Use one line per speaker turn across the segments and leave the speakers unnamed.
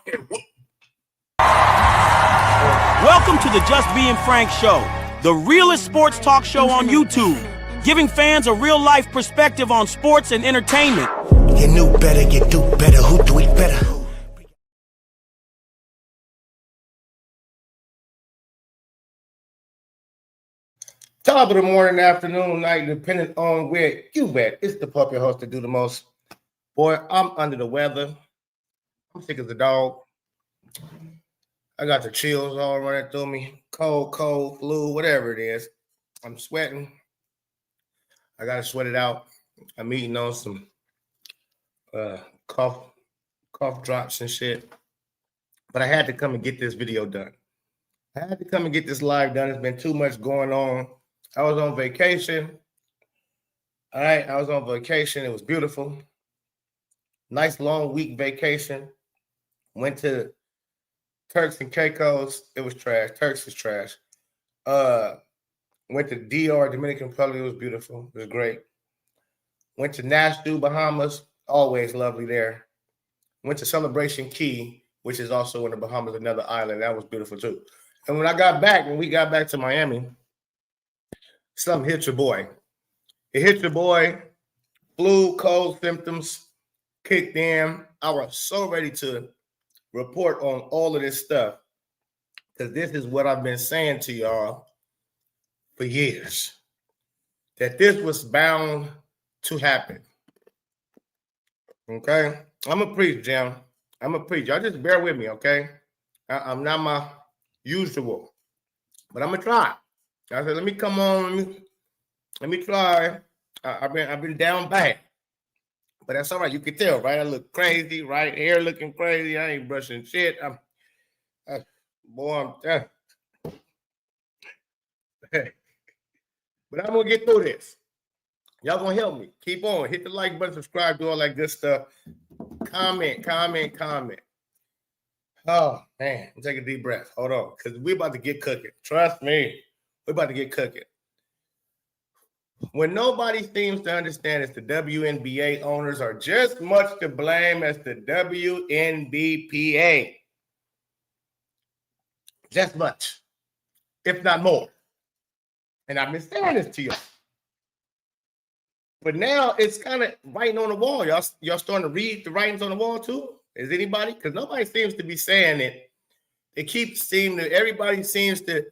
Welcome to the Just Being Frank Show, the realest sports talk show on YouTube, giving fans a real-life perspective on sports and entertainment.
You knew better, you do better. Who do it better?
Top of the morning, afternoon, night, depending on where you at. It's the puppy host to do the most. Boy, I'm under the weather. I'm sick as a dog. I got the chills all running through me. Cold, flu, whatever it is. I'm sweating. I got to sweat it out. I'm eating on some cough drops and shit. But I had to come and get this video done. I had to come and get this live done. There's been too much going on. I was on vacation. All right, I was on vacation. It was beautiful. Nice long week vacation. Went to Turks and Caicos. It was trash. Turks is trash. Went to DR, Dominican Republic. It was beautiful. It was great. Went to Nassau, Bahamas. Always lovely there. Went to Celebration Key, which is also in the Bahamas, another island. That was beautiful too. And when we got back to Miami, something hit your boy. It hit your boy. Flu, cold symptoms kicked in. I was so ready to report on all of this stuff because this is what I've been saying to y'all for years, that this was bound to happen. Okay? I'm a preach, Jim. I'm a preach. Y'all just bear with me, okay? I'm not my usual, but I'm going to try. I said, let me come on. Let me try. I've been down bad. But that's all right. You can tell, right? I look crazy, right? Hair looking crazy. I ain't brushing shit. I'm But I'm going to get through this. Y'all going to help me. Keep on. Hit the like button, subscribe, do all that good stuff. Comment. Oh, man. Take a deep breath. Hold on. Because we're about to get cooking. Trust me. We're about to get cooking. When nobody seems to understand is the WNBA owners are just much to blame as the WNBPA. Just much, if not more. And I've been saying this to you. But now it's kind of writing on the wall. Y'all starting to read the writings on the wall too? Is anybody? Because nobody seems to be saying it. Everybody seems to,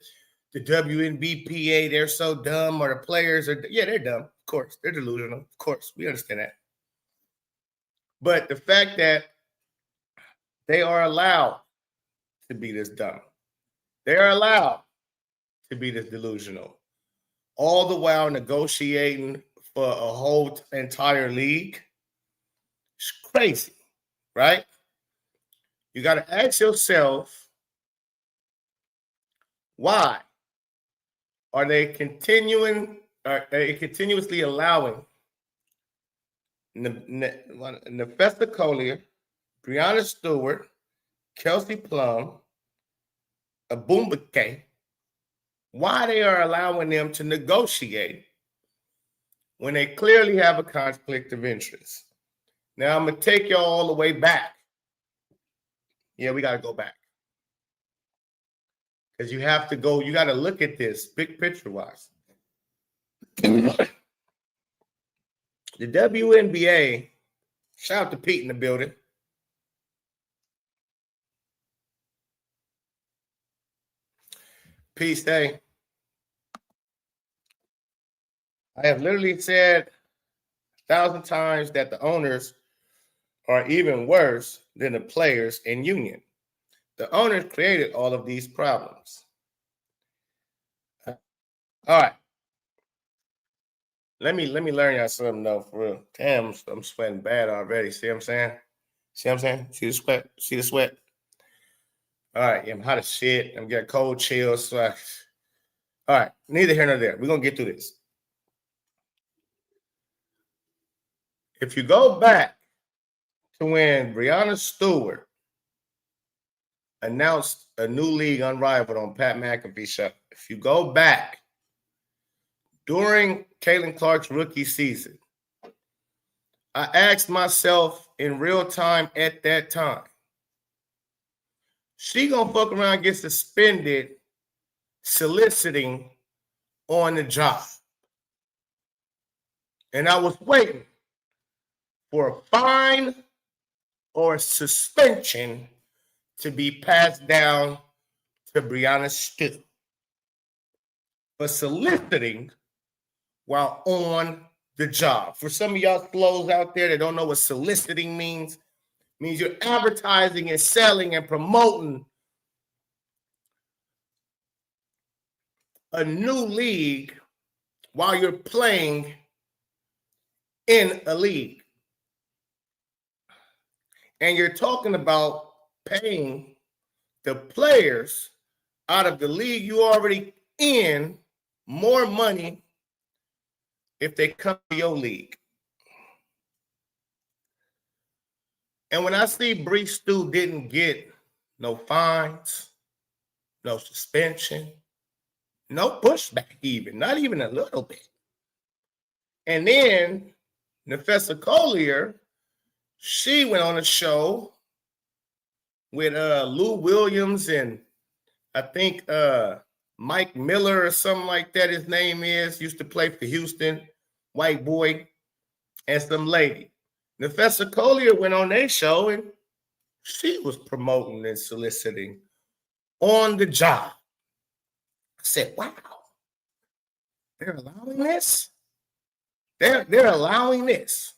the WNBPA, they're so dumb, or the players are, they're dumb. Of course, they're delusional. Of course, we understand that. But the fact that they are allowed to be this dumb, they are allowed to be this delusional, all the while negotiating for a whole entire league, it's crazy, right? You got to ask yourself, why are they continuously allowing Nefessa Collier, Breonna Stewart, Kelsey Plum, Wnba, why they are allowing them to negotiate when they clearly have a conflict of interest? Now, I'm going to take y'all all the way back. Yeah, we got to go back. Because you have to go, you got to look at this big picture-wise. The WNBA, shout out to Pete in the building. Pete, stay. I have literally said 1,000 times that the owners are even worse than the players and union. The owners created all of these problems. All right. Let me learn y'all something though, for real. Damn, I'm sweating bad already. See what I'm saying? See the sweat? See the sweat? All right, I'm hot as shit. I'm getting cold chills. So all right, neither here nor there. We're going to get through this. If you go back to when Breonna Stewart announced a new league unrivaled on Pat McAfee show, if you go back during Caitlin Clark's rookie season, I asked myself in real time at that time, she gonna fuck around and get suspended soliciting on the job. And I was waiting for a fine or a suspension to be passed down to Brianna Stew for soliciting while on the job. For some of y'all slows out there that don't know what soliciting means you're advertising and selling and promoting a new league while you're playing in a league. And you're talking about paying the players out of the league you already in more money if they come to your league. And when I see Bree Stew didn't get no fines, no suspension, no pushback even, not even a little bit. And then Nefessa Collier, she went on a show with Lou Williams and I think Mike Miller or something like that his name is, used to play for Houston, white boy, and some lady. Nefessa Collier went on their show and she was promoting and soliciting on the job. I said, wow, they're allowing this? They're allowing this.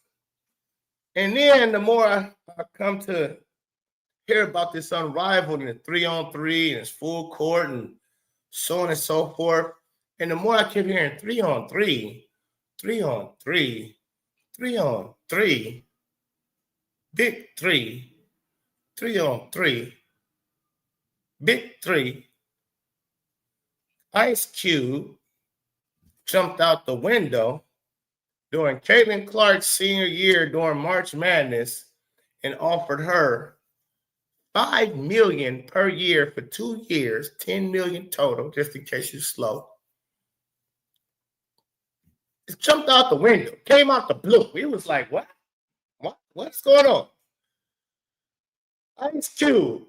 And then the more I come to hear about this unrivaled and 3-on-3 and it's full court and so on and so forth, and the more I keep hearing 3-on-3, 3-on-3, 3-on-3, big 3, 3-on-3, big 3, Ice Cube jumped out the window during Caitlin Clark's senior year during March Madness and offered her $5 million per year for 2 years, $10 million total, just in case you're slow. It jumped out the window, came out the blue. It was like, what? What's going on? Ice Cube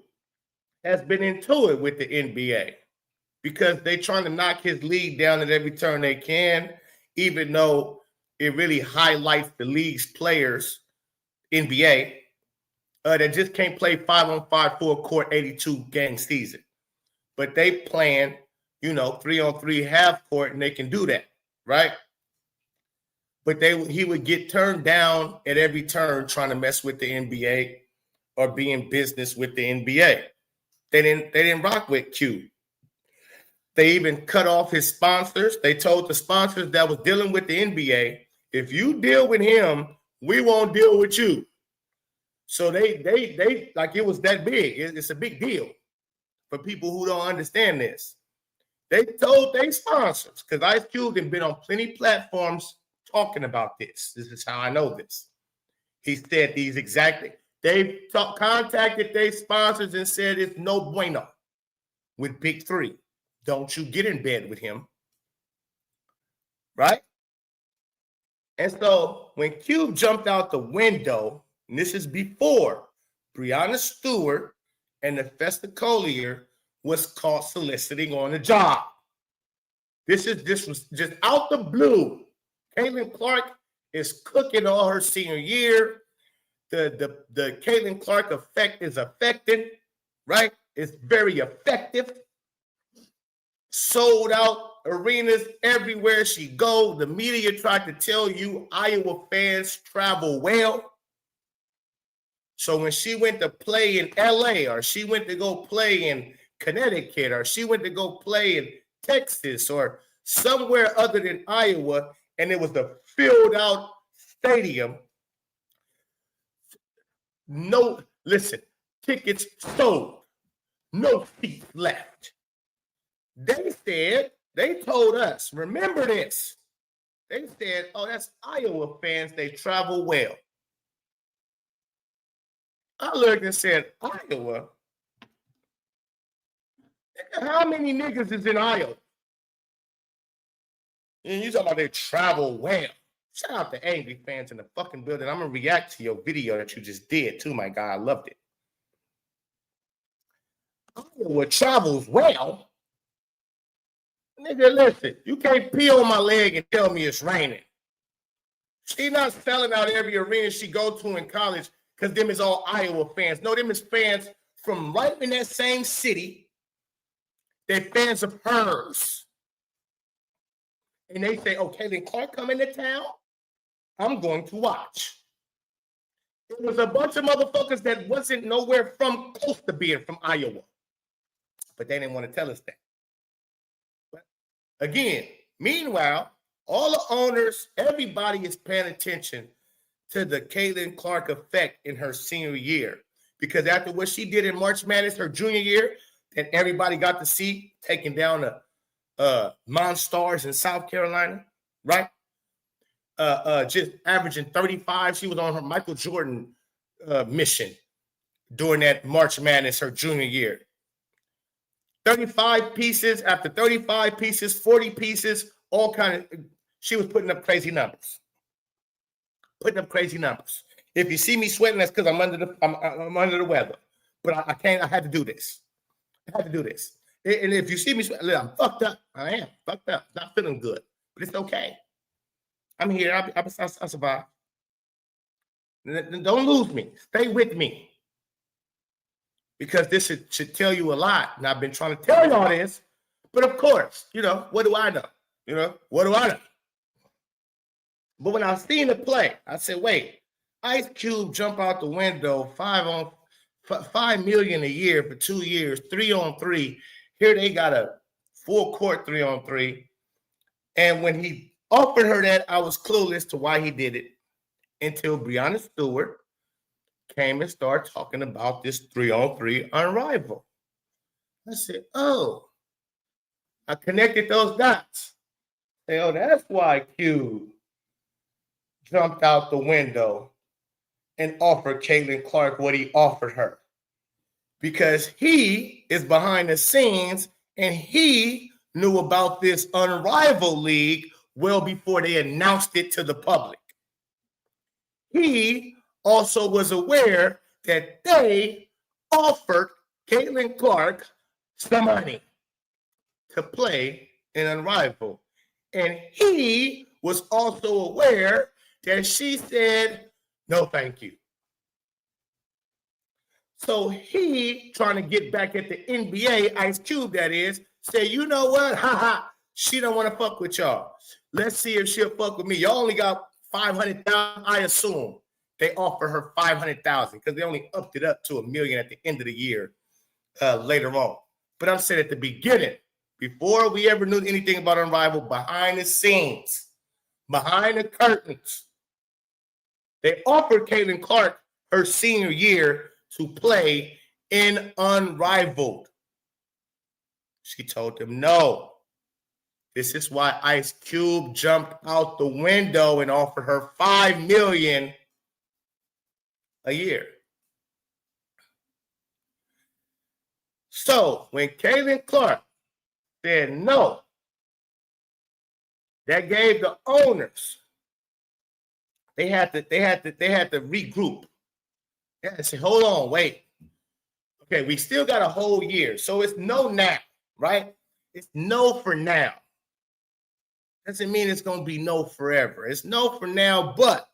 has been into it with the NBA because they're trying to knock his league down at every turn they can, even though it really highlights the league's players, NBA, that just can't play 5-on-5 full court 82-game season. But they plan, 3-on-3 half court, and they can do that, right? But he would get turned down at every turn trying to mess with the NBA or be in business with the NBA. They didn't rock with Q. They even cut off his sponsors. They told the sponsors that was dealing with the NBA, if you deal with him, we won't deal with you. So they like it was that big. It's a big deal for people who don't understand this. They told their sponsors, because Ice Cube had been on plenty platforms talking about this. This is how I know this. He said these exactly. They contacted their sponsors and said it's no bueno with Big 3. Don't you get in bed with him. Right? And so when Cube jumped out the window, and this is before Breonna Stewart and Nefessa Collier was caught soliciting on the job. This was just out the blue. Caitlin Clark is cooking all her senior year. The Caitlin Clark effect is affected, right? It's very effective. Sold out arenas everywhere she go. The media tried to tell you Iowa fans travel well. So when she went to play in LA, or she went to go play in Connecticut, or she went to go play in Texas, or somewhere other than Iowa, and it was a filled out stadium, tickets sold, no seats left. They told us, remember this. They said, oh, that's Iowa fans. They travel well. I looked and said, Iowa? How many niggas is in Iowa? And you talking about they travel well. Shout out to angry fans in the fucking building. I'm going to react to your video that you just did too, my guy. I loved it. Iowa travels well. Nigga, listen, you can't pee on my leg and tell me it's raining. She not selling out every arena she go to in college because them is all Iowa fans. No, them is fans from right in that same city. They're fans of hers. And they say, oh, Caitlin Clark coming to town? I'm going to watch. It was a bunch of motherfuckers that wasn't nowhere from close to being from Iowa. But they didn't want to tell us that. But again, meanwhile, all the owners, everybody is paying attention to the Caitlin Clark effect in her senior year. Because after what she did in March Madness, her junior year, and everybody got to see taking down the Monstars in South Carolina, right? Just averaging 35. She was on her Michael Jordan mission during that March Madness, her junior year. 35 pieces after 35 pieces, 40 pieces, all kind of. She was putting up crazy numbers. Putting up crazy numbers. If you see me sweating, that's because I'm under the weather. But I can't. I had to do this. I had to do this. And if you see me sweating, I'm fucked up. I am fucked up. Not feeling good, but it's okay. I'm here. I'll survive. Don't lose me. Stay with me. Because this should tell you a lot. And I've been trying to tell you all this. But of course, what do I know? What do I know? But when I seen the play, I said, wait, Ice Cube jump out the window, $5 million a year for 2 years, 3-on-3. Here they got a full court 3-on-3. And when he offered her that, I was clueless to why he did it until Breonna Stewart came and started talking about this 3-on-3 unrivaled. I said, oh, I connected those dots. Say, oh, that's why Cube jumped out the window and offered Caitlin Clark what he offered her. Because he is behind the scenes and he knew about this unrivaled league well before they announced it to the public. He also was aware that they offered Caitlin Clark some money to play in unrivaled. And he was also aware that she said, no, thank you. So he, trying to get back at the NBA, Ice Cube that is, say, you know what? She don't want to fuck with y'all. Let's see if she'll fuck with me. Y'all only got $500,000, I assume. They offer her $500,000 because they only upped it up to $1 million at the end of the year later on. But I'm saying at the beginning, before we ever knew anything about Unrivaled, behind the scenes, behind the curtains, they offered Caitlin Clark her senior year to play in Unrivaled. She told them no. This is why Ice Cube jumped out the window and offered her $5 million a year. So when Caitlin Clark said no, that gave the owners, they had to regroup. They had to say, hold on, wait. Okay, we still got a whole year. So it's no now, right? It's no for now. Doesn't mean it's going to be no forever. It's no for now, but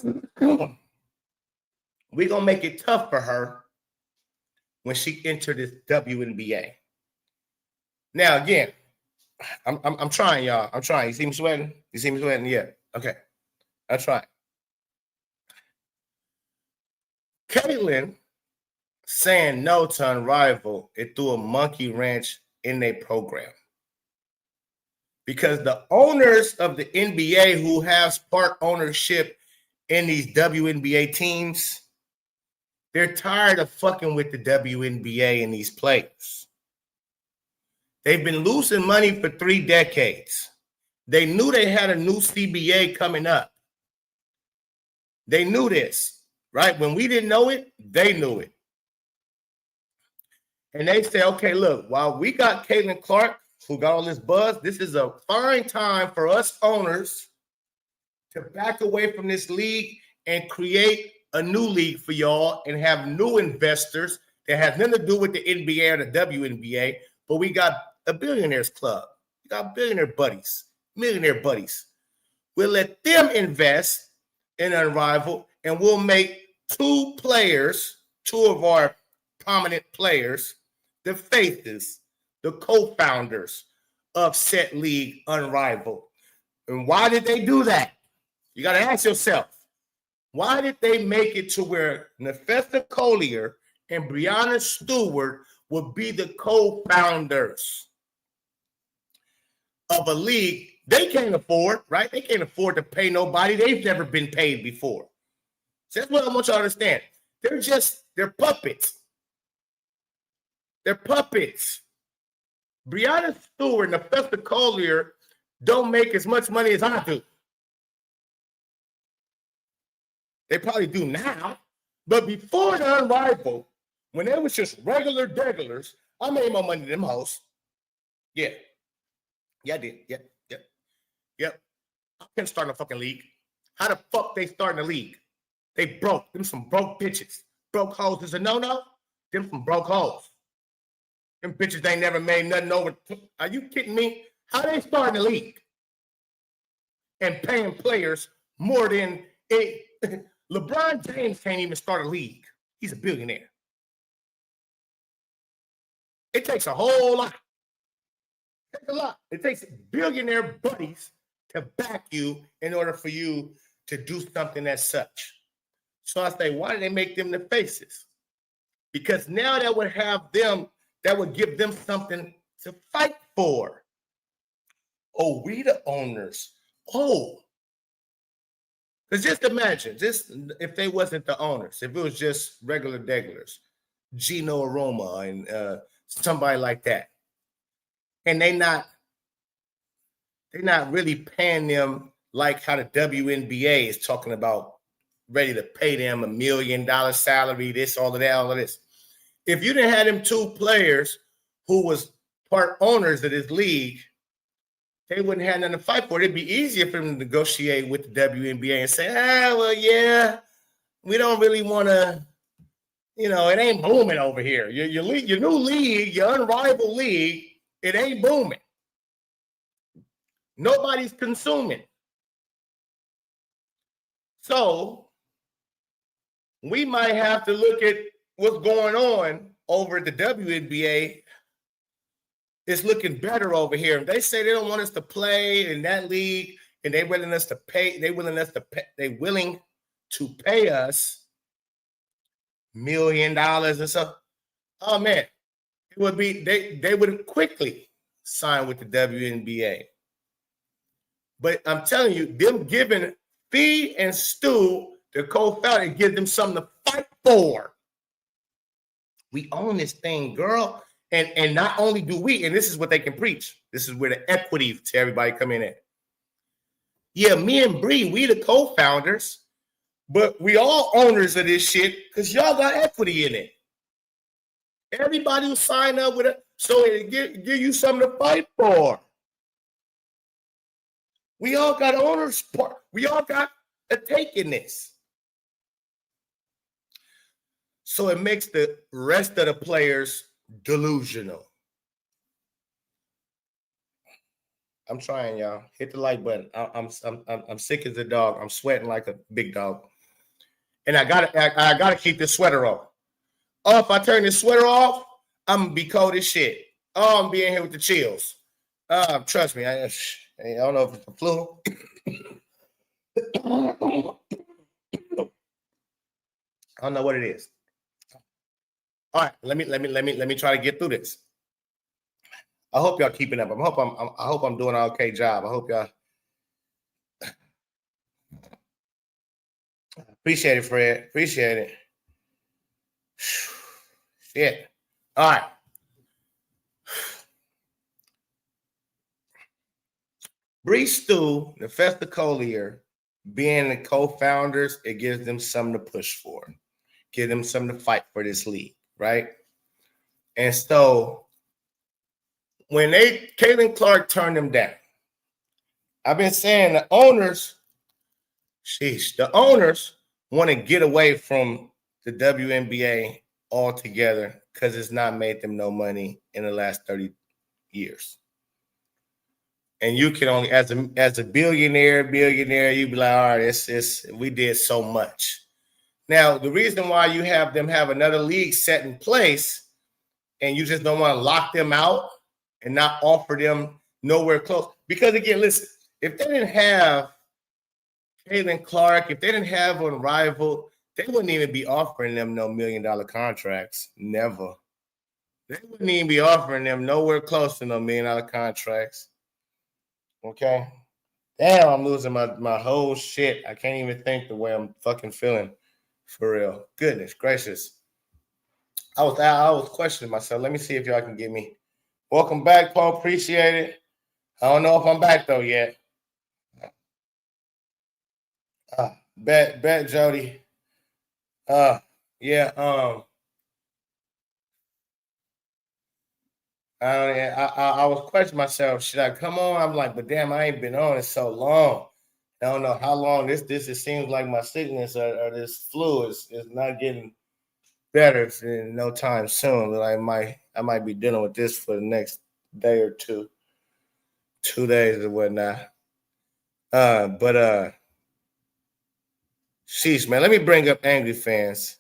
we're going to make it tough for her when she entered this WNBA. Now, again, I'm trying, y'all. I'm trying. You see me sweating? You see me sweating? Yeah. Okay. I'm trying. Caitlin saying no to Unrivaled, it threw a monkey wrench in their program. Because the owners of the NBA who have part ownership in these WNBA teams, they're tired of fucking with the WNBA and these players. They've been losing money for 3 decades. They knew they had a new CBA coming up. They knew this, right? When we didn't know it, they knew it. And they say, okay, look, while we got Caitlin Clark, who got all this buzz, this is a fine time for us owners to back away from this league and create a new league for y'all and have new investors that has nothing to do with the NBA or the WNBA, but we got a billionaires club. We got billionaire buddies, millionaire buddies. We'll let them invest in Unrivaled, and we'll make two of our prominent players, the faces, the co-founders of said league Unrivaled. And why did they do that? You got to ask yourself, why did they make it to where Nefesta Collier and Breonna Stewart would be the co-founders of a league they can't afford, right? They can't afford to pay nobody. They've never been paid before. So that's what I want y'all to understand. They're puppets. They're puppets. Breonna Stewart and Nefesta Collier don't make as much money as I do. They probably do now. But before the Unrivaled, when it was just regular degulars, I made more money than them hoes. Yeah. Yeah, I did. Yep. I couldn't start in a fucking league. How the fuck they start in a league? They broke. Them some broke bitches. Broke hoes is a no-no. Them some broke hoes. Them bitches ain't never made nothing over. Are you kidding me? How they start in the league? And paying players more than LeBron James can't even start a league. He's a billionaire. It takes a whole lot. It takes a lot. It takes billionaire buddies to back you in order for you to do something as such. So I say, why did they make them the faces? Because now that would give them something to fight for. Oh, we the owners. Oh. Because just imagine, if they wasn't the owners, if it was just regular degulars, Gino Aroma and somebody like that, and they're not really paying them like how the WNBA is talking about, ready to pay them $1 million salary, this, all of that, all of this. If you didn't have them two players who was part owners of this league, they wouldn't have nothing to fight for. It'd be easier for them to negotiate with the WNBA and say, well, yeah, we don't really want to, it ain't booming over here. Your new league, your Unrivaled league, it ain't booming. Nobody's consuming. So we might have to look at what's going on over at the WNBA. It's looking better over here. They say they don't want us to play in that league, and they're willing to pay us $1 million or so. Oh man, it would be they would quickly sign with the WNBA. But I'm telling you, them giving Fee and Stu the co-founder, it gives them something to fight for. We own this thing, girl. And not only do we, and this is what they can preach. This is where the equity to everybody come in at. Yeah, me and Bree, we the co-founders, but we all owners of this shit because y'all got equity in it. Everybody will sign up with it, so it give you something to fight for. We all got owners part. We all got a take in this. So it makes the rest of the players delusional. I'm trying, y'all. Hit the like button. I'm sick as a dog. I'm sweating like a big dog, and I gotta keep this sweater on. Oh, if I turn this sweater off, I'm gonna be cold as shit. Oh, I'm being here with the chills. Trust me. I don't know if it's the flu. I don't know what it is. All right, let me try to get through this. I hope y'all keeping up. I hope I'm doing an okay job. I hope y'all appreciate it, Fred. Appreciate it. Shit. All right. Bree Stu, Nefesta Collier, being the co-founders, it gives them something to push for. Give them something to fight for this league, right? And so when Caitlin Clark turned them down, I've been saying the owners want to get away from the WNBA altogether because it's not made them no money in the last 30 years. And you can only, as a billionaire, you be like, all right, we did so much. Now, the reason why you have them have another league set in place and you just don't want to lock them out and not offer them nowhere close. Because again, listen, if they didn't have Caitlin Clark, if they didn't have Unrivaled, they wouldn't even be offering them no $1 million contracts. Never. They wouldn't even be offering them nowhere close to no $1 million contracts. Okay? Damn, I'm losing my whole shit. I can't even think the way I'm fucking feeling. For real. Goodness gracious. I was questioning myself. Let me see if y'all can get me. Welcome back, Paul. Appreciate it. I don't know if I'm back though yet. Bet, Jody. Yeah. I was questioning myself. Should I come on? I'm like, but damn, I ain't been on it so long. I don't know how long this. It seems like my sickness or this flu is not getting better in no time soon. But I might be dealing with this for the next day or 2 days or whatnot. But sheesh, man. Let me bring up Angry Fans.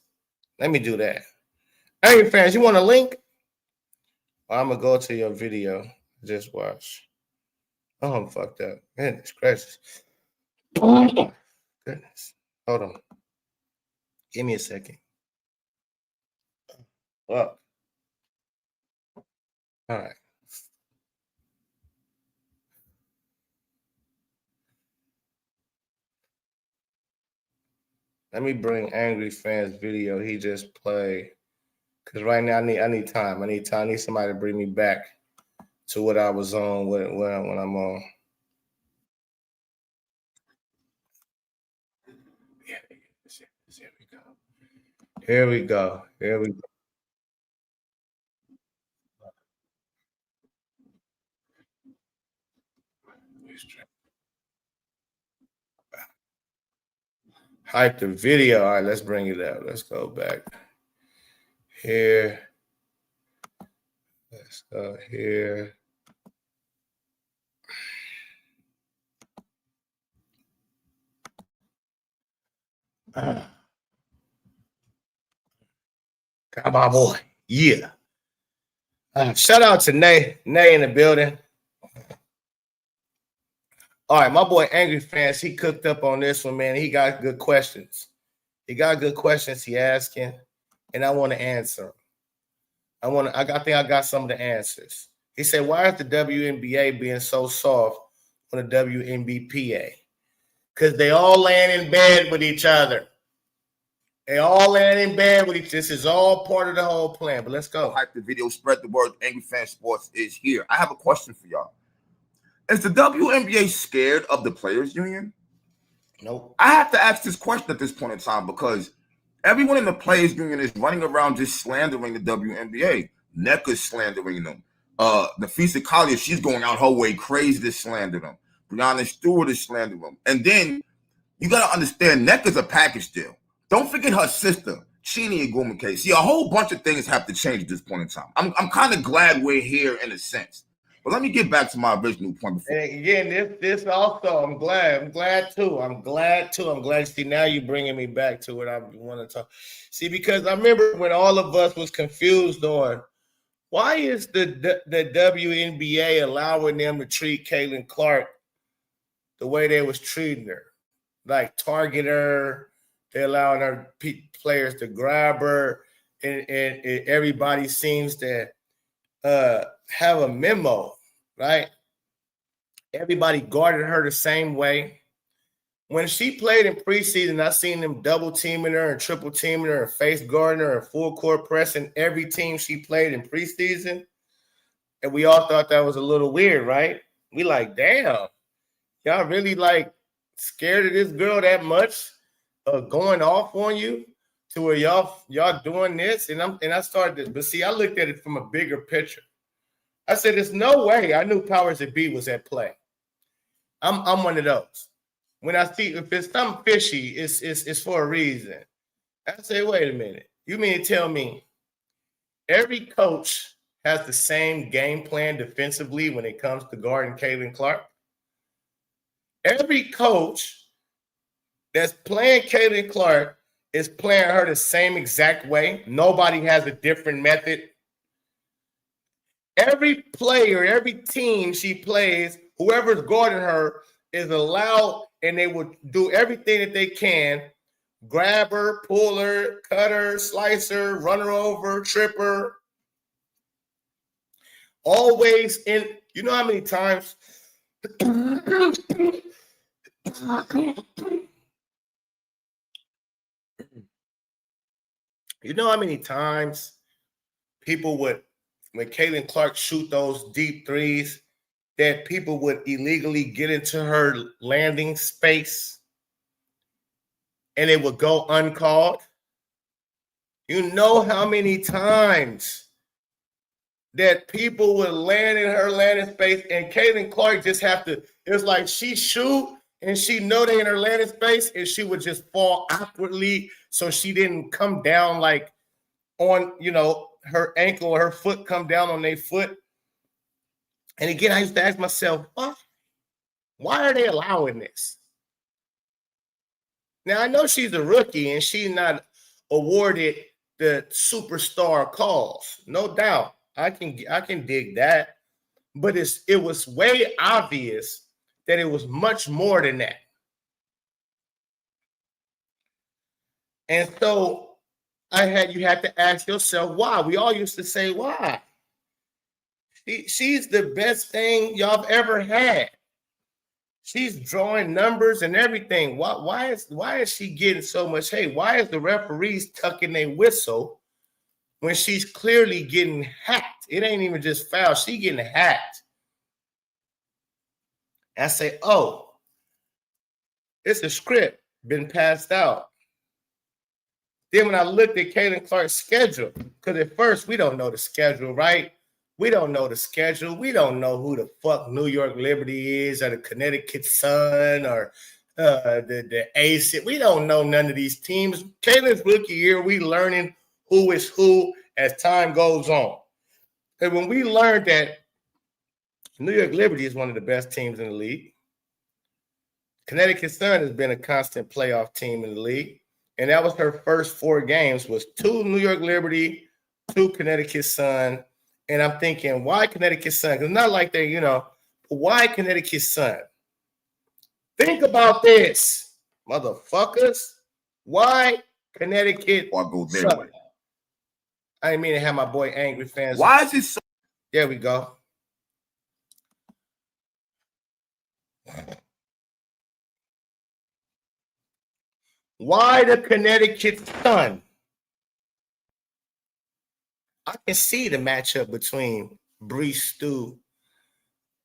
Let me do that. Angry Fans, you want a link? I'm gonna go to your video. Just watch. Oh, I'm fucked up. Goodness gracious. Goodness. Hold on. Give me a second. Well. All right. Let me bring Angry Fans video he just played. Because right now I need time. I need somebody to bring me back to what I was on when I'm on. Here we go. Hype the video. All right, let's bring it up. Let's go back here. Let's go here. Got my boy. Yeah. Shout out to Nay in the building. All right, my boy Angry Fans, he cooked up on this one, man. He got good questions. He asking, and I want to answer them. I think I got some of the answers. He said, why is the WNBA being so soft on the Wnbpa? Because they all laying in bed with each other. This is all part of the whole plan. But let's go.
Hype the video, spread the word. Angry Fan Sports is here. I have a question for y'all. Is the WNBA scared of the players union?
Nope.
I have to ask this question at this point in time because everyone in the players union is running around just slandering the WNBA. NECA's slandering them. Nafisa Collier, she's going out her way crazy to slander them. Brianna Stewart is slandering them. And then you got to understand NECA's a package deal. Don't forget her sister, Chini Agumake. See, a whole bunch of things have to change at this point in time. I'm kind of glad we're here in a sense. But let me get back to my original point before.
And again, this also, I'm glad too. See, now you're bringing me back to what I want to talk. See, because I remember when all of us was confused on why is the WNBA allowing them to treat Caitlin Clark the way they was treating her, like target her. They're allowing her players to grab her, and everybody seems to have a memo, right? Everybody guarded her the same way. When she played in preseason, I seen them double teaming her and triple teaming her and face guarding her and full court pressing every team she played in preseason. And we all thought that was a little weird, right? We like, damn, y'all really like scared of this girl that much? Going off on you to where y'all doing this, and I started this, but see, I looked at it from a bigger picture. I said, "There's no way." I knew powers that be was at play. I'm one of those. When I see if it's something fishy, it's for a reason. I say, wait a minute. You mean to tell me every coach has the same game plan defensively when it comes to guarding Caitlin Clark. Every coach that's playing Caitlin Clark is playing her the same exact way. Nobody has a different method. Every player, every team she plays, whoever's guarding her is allowed, and they will do everything that they can. Grab her, pull her, cut her, slice her, run her over, trip her. Always in, you know how many times people would, when Caitlin Clark shoot those deep threes, that people would illegally get into her landing space and it would go uncalled? You know how many times that people would land in her landing space and Caitlin Clark just have to, it's like she shoot and she know they in her landing space and she would just fall awkwardly so she didn't come down like on, you know, her ankle or her foot come down on their foot. And again, I used to ask myself, why are they allowing this? Now, I know she's a rookie and she's not awarded the superstar calls. No doubt. I can dig that. But it was way obvious that it was much more than that. And so you had to ask yourself why. We all used to say, why? She's the best thing y'all have ever had. She's drawing numbers and everything. Why is she getting so much hate? Why is the referees tucking their whistle when she's clearly getting hacked? It ain't even just foul. She getting hacked. I say, oh, it's a script been passed out. Then when I looked at Caitlin Clark's schedule, because at first we don't know the schedule, right? We don't know the schedule. We don't know who the fuck New York Liberty is or the Connecticut Sun or the Ace. We don't know none of these teams. Caitlin's rookie year, we learning who is who as time goes on. And when we learned that New York Liberty is one of the best teams in the league, Connecticut Sun has been a constant playoff team in the league. And that was her first 4 games, was 2 New York Liberty, 2 Connecticut Sun. And I'm thinking, why Connecticut Sun? Because not like they, why Connecticut Sun? Think about this, motherfuckers. Why Connecticut Sun? I didn't mean to have my boy Angry Fans.
Why is it so?
There we go. Why the Connecticut Sun? I can see the matchup between Bree Stu,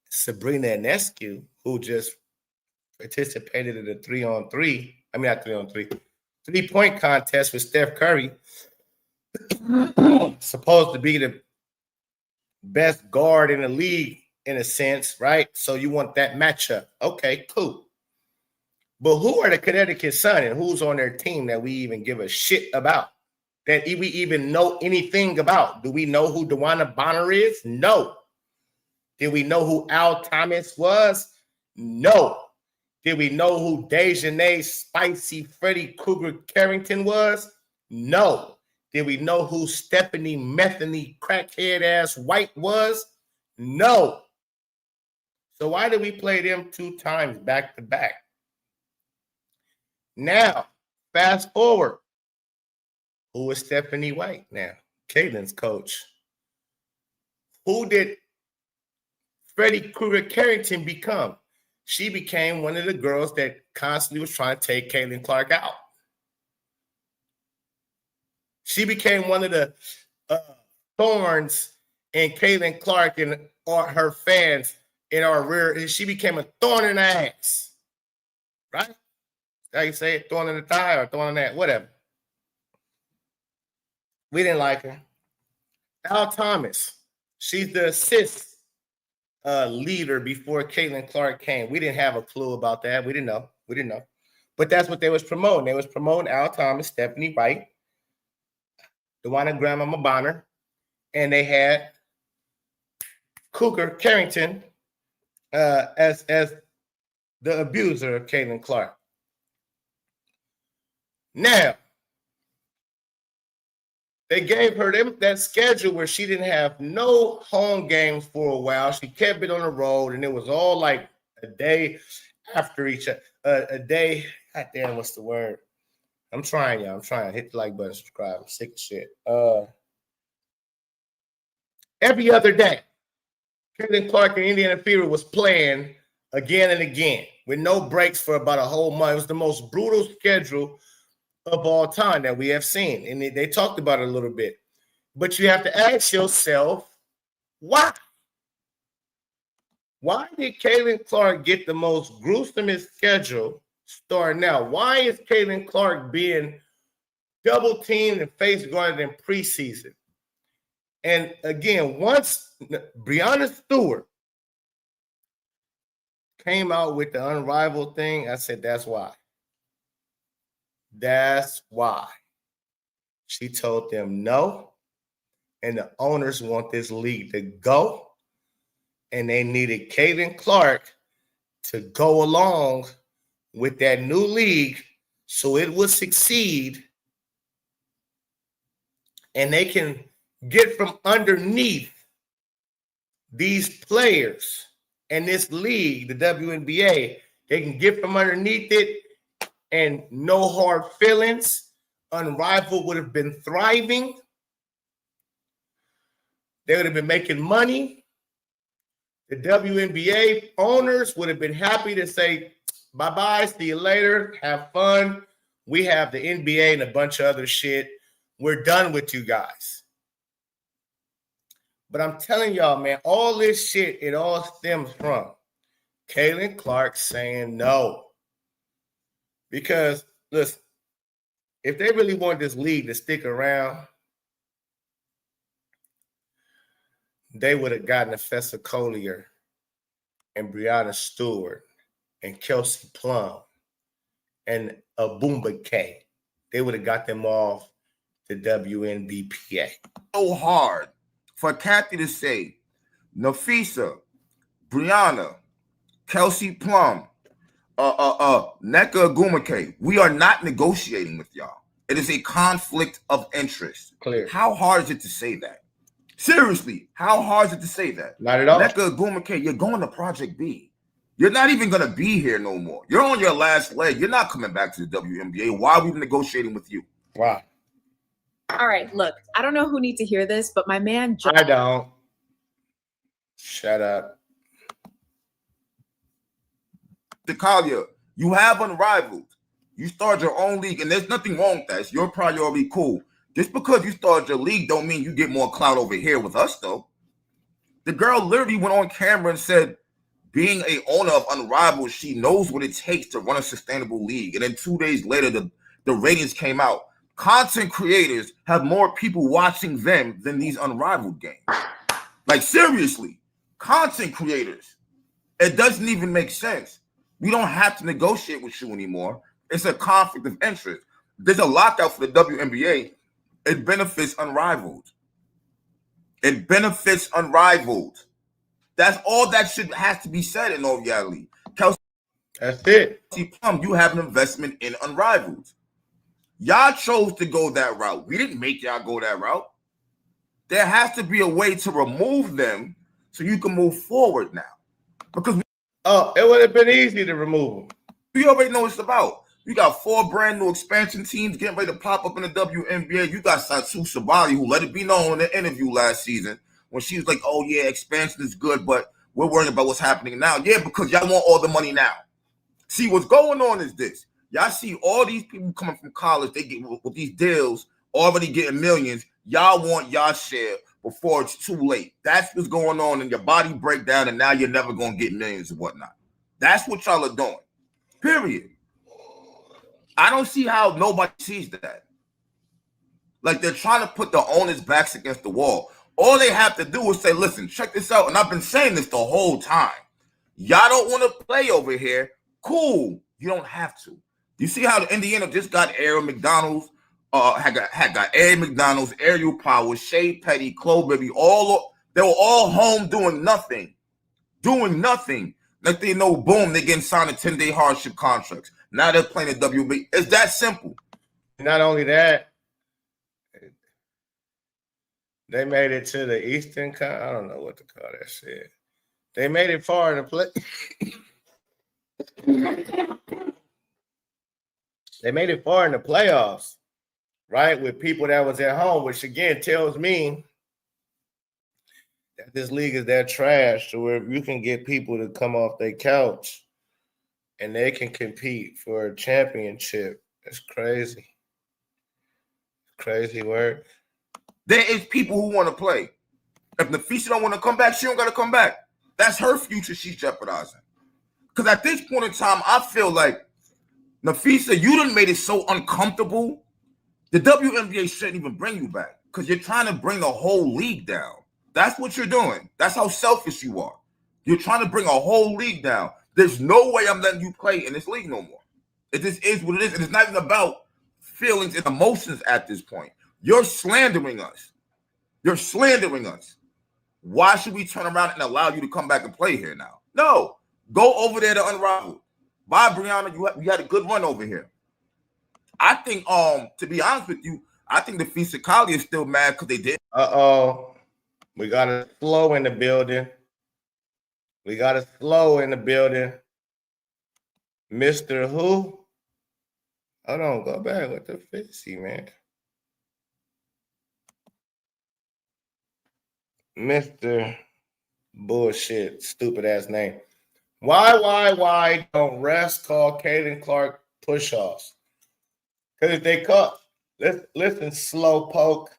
Sabrina Ionescu, who just participated in a 3-on-3. I mean, not 3-on-3, 3-point contest with Steph Curry. Supposed to be the best guard in the league in a sense, right? So you want that matchup. Okay, cool. But who are the Connecticut Sun and who's on their team that we even give a shit about? That we even know anything about? Do we know who Wnba is? No. Did we know who Al Thomas was? No. Did we know who Dejanay Spicy Freddy Krueger Carrington was? No. Did we know who Stephanie Metheny crackhead ass White was? No. So why did we play them 2 times back to back? Now, fast forward. Who is Stephanie White now? Caitlin's coach. Who did Freddy Krueger Carrington become? She became one of the girls that constantly was trying to take Caitlin Clark out. She became one of the thorns in Caitlin Clark and her fans in our rear. She became a thorn in the ass. Right? How you say it? Thorn in the thigh or thorn in that? Whatever. We didn't like her. Al Thomas. She's the assist leader before Caitlin Clark came. We didn't have a clue about that. We didn't know. But that's what they was promoting. They was promoting Al Thomas, Stephanie White, Wnbapa Bonner, and they had Cougar Carrington as the abuser of Caitlin Clark. Now, they gave her that schedule where she didn't have no home games for a while. She kept it on the road, and it was all like a day after each other. A day, goddamn, what's the word? I'm trying, y'all. I'm trying. Hit the like button, subscribe. I'm sick of shit. Every other day, Caitlin Clark and Indiana Fever was playing again and again with no breaks for about a whole month. It was the most brutal schedule of all time that we have seen. And they talked about it a little bit. But you have to ask yourself, why? Why did Caitlin Clark get the most gruesomest schedule starting out? Why is Caitlin Clark being double teamed and face guarded in preseason? And again, once Breonna Stewart came out with the unrivaled thing, I said, that's why. That's why. She told them no, and the owners want this league to go, and they needed Caitlin Clark to go along with that new league so it would succeed, and they can get from underneath these players and this league, the WNBA. They can get from underneath it, and no hard feelings. Unrivaled would have been thriving. They would have been making money. The WNBA owners would have been happy to say, bye-bye, see you later, have fun. We have the NBA and a bunch of other shit. We're done with you guys. But I'm telling y'all, man, all this shit, it all stems from Caitlin Clark saying no. Because, listen, if they really want this league to stick around, they would have gotten Fessa Collier and Breonna Stewart and Kelsey Plum and Wnba. They would have got them off the WNBPA.
So hard for Kathy to say, Nafisa, Brianna, Kelsey Plum, Nneka Ogwumike, we are not negotiating with y'all. It is a conflict of interest.
Clear.
How hard is it to say that? Seriously, how hard is it to say that?
Not at all.
Nneka Ogwumike, you're going to Project B. You're not even going to be here no more. You're on your last leg. You're not coming back to the WNBA. Why are we negotiating with you?
Wow.
All right, look, I don't know who needs to hear this, but my man John.
I don't. Shut up.
Collier, you have Unrivaled. You start your own league, and there's nothing wrong with that. It's your priority, cool. Just because you started your league don't mean you get more clout over here with us, though. The girl literally went on camera and said, being a owner of Unrivaled, she knows what it takes to run a sustainable league. And then 2 days later, the ratings came out. Content creators have more people watching them than these Unrivaled games. Like, seriously, content creators. It doesn't even make sense. We don't have to negotiate with you anymore. It's a conflict of interest. There's a lockout for the WNBA. It benefits Unrivaled. It benefits Unrivaled. That's all that has to be said in all reality. Kelsey,
that's it.
Plum, you have an investment in Unrivaled. Y'all chose to go that route. We didn't make y'all go that route. There has to be a way to remove them so you can move forward now. Because
it would have been easy to remove them.
We already know what it's about. You got 4 brand new expansion teams getting ready to pop up in the WNBA. You got Satu Sabali, who let it be known in the interview last season when she was like, oh, yeah, expansion is good, but we're worried about what's happening now. Yeah, because y'all want all the money now. See, what's going on is this. Y'all see all these people coming from college, they get with these deals, already getting millions. Y'all want y'all share before it's too late. That's what's going on, and your body break down, and now you're never going to get millions and whatnot. That's what y'all are doing, period. I don't see how nobody sees that. Like, they're trying to put the owners' backs against the wall. All they have to do is say, listen, check this out. And I've been saying this the whole time. Y'all don't want to play over here. Cool. You don't have to. You see how the Indiana just got Aaron McDonald's had got Ed McDonald's, Ariel Powers, Shea Petty, Chloe Baby, they were all home doing nothing. Next thing you know, boom, they're getting signed to 10-day hardship contracts. Now they're playing the WB. It's that simple.
Not only that, they made it to the Eastern. I don't know what to call that shit. They made it far in the play. They made it far in the playoffs, right? With people that was at home, which again tells me that this league is that trash to where you can get people to come off their couch and they can compete for a championship. That's crazy. Crazy work.
There is people who want to play. If Nafisa don't want to come back, she don't got to come back. That's her future she's jeopardizing. Because at this point in time, I feel like, Nafisa, you done made it so uncomfortable. The WNBA shouldn't even bring you back because you're trying to bring the whole league down. That's what you're doing. That's how selfish you are. You're trying to bring a whole league down. There's no way I'm letting you play in this league no more. It just is what it is. And it's not even about feelings and emotions at this point. You're slandering us. You're slandering us. Why should we turn around and allow you to come back and play here now? No. Go over there to Unrivaled. Bye, Brianna. You had a good run over here. I think, to be honest with you, I think the Fisicali is still mad because they did.
We got a slow in the building. Mr. Who? Hold on, go back with the Fitzy, man. Mr. Bullshit, stupid ass name. Why don't refs call Caitlin Clark push-offs? Because if they call, listen, slow poke.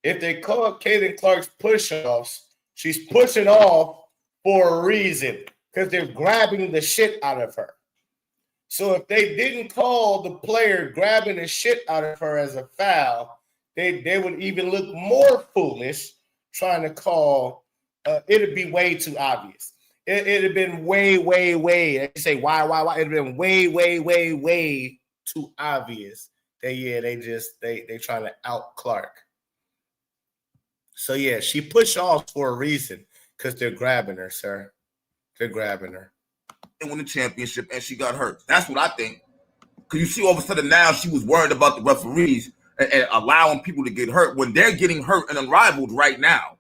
If they call Caitlin Clark's push-offs, she's pushing off for a reason because they're grabbing the shit out of her. So if they didn't call the player grabbing the shit out of her as a foul, they would even look more foolish trying to call. It'd be way too obvious. It'd have been way. You say why? It'd have been way too obvious. They trying to out Clark. So yeah, she pushed off for a reason because they're grabbing her, sir. They're grabbing her.
And won the championship, and she got hurt. That's what I think. Because you see, all of a sudden now she was worried about the referees and allowing people to get hurt when they're getting hurt and unrivaled right now.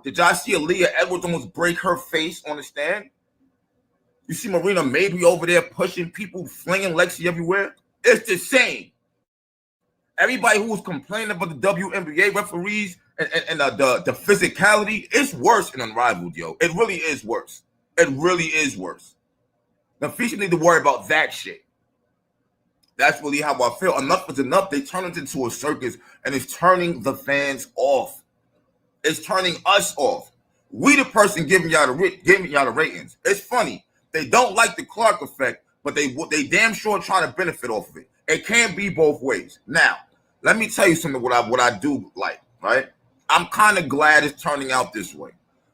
Did y'all see Aaliyah Edwards almost break her face on the stand? You see Marina Mabrey over there pushing people, flinging Lexi everywhere? It's the same. Everybody who was complaining about the WNBA referees and the physicality, it's worse in Unrivaled, yo. It really is worse. Now, Fisher need to worry about that shit. That's really how I feel. Enough is enough. They turn it into a circus, and it's turning the fans off. It's turning us off. We the person giving y'all the ratings. It's funny. They don't like the Clark effect, but they damn sure trying to benefit off of it. It can't be both ways. Now, let me tell you something. What I do like, right? I'm kind of glad it's turning out this way.